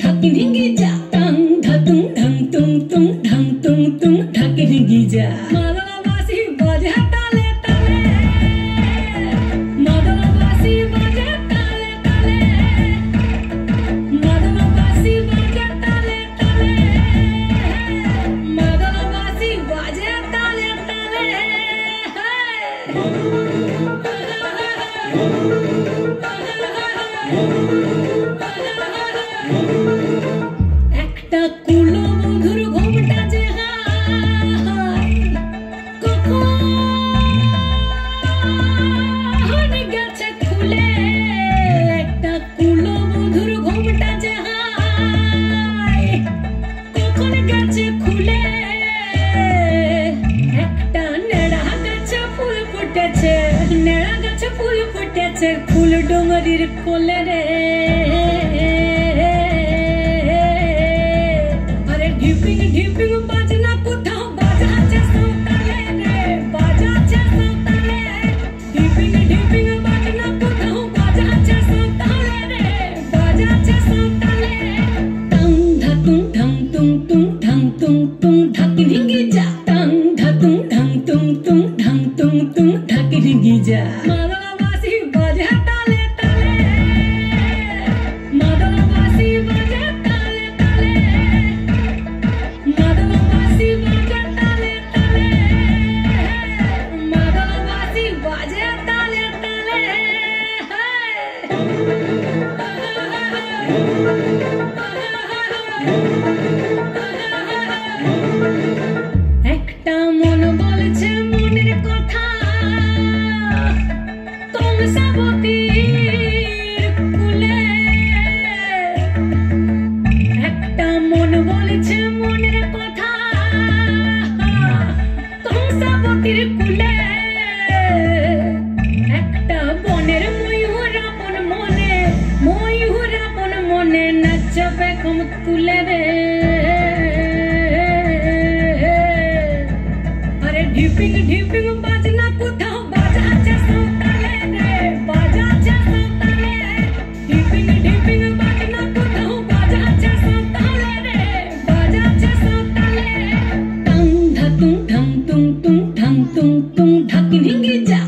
ঢাকি ঢিঙ্গি যা টাং ধাতুং ঢং তুং তুং ঢং তুং তুং ঢাকি ঢিঙ্গি যা মাদলা বাঁশি বাজে তালে তালে মাদলা বাঁশি বাজে তালে তালে মাদলা বাঁশি বাজে তালে তালে মাদলা বাঁশি বাজে তালে তালে একটা কুলো মধুর ঘোমটা যে কখন গেছে খুলে একটা কুলো মধুর ঘোমটা যে কখন গেছে খুলে একটা নেড়া গাছে ফুল ফুটেছে নেড়া গাছে ফুল ফুটেছে ফুল ডোঙরির কোলে রে ঢিপিং ঢিপিং বাজনা কোথাও বাজাচ্ছে সৌতালে রে বাজাচ্ছে সৌতালে ঢিপিং ঢিপিং বাজনা কোথাও বাজাচ্ছে সৌতালে রে বাজাচ্ছে সৌতালে টাং ধাতুং ঢং তুং তুং ঢং তুং তুং ঢাকি ঢিঙ্গি যা টাং ধাতুং ঢং তুং তুং ঢং তুং তুং ঢাকি ঢিঙ্গি যা মাদলা বাঁশি বাজে তালে তালে মাদলা বাঁশি বাজে তালে তালে মাদলা বাঁশি বাজে তালে তালে মাদলা বাঁশি বাজে তালে তালে একটা মন বলছে মনের কথা কংসাবতীর কুলে একটা মন বলছে মনের কথা কংসাবতীর কুলে একটা বনের ময়ূর আপন মনে নাচবে কম তুলে রে আরে ঢিপিং ঢিপিং বাজনা কোথাও বাজাচ্ছে সৌতালে রে বাজাচ্ছে সৌতালে ঢিপিং ঢিপিং বাজনা কোথাও বাজাচ্ছে সৌতালে রে বাজাচ্ছে সৌতালে টাং ধাতুং ঢং তুং তুং ঢং তুং তুং ঢাকি ঢিঙ্গি যা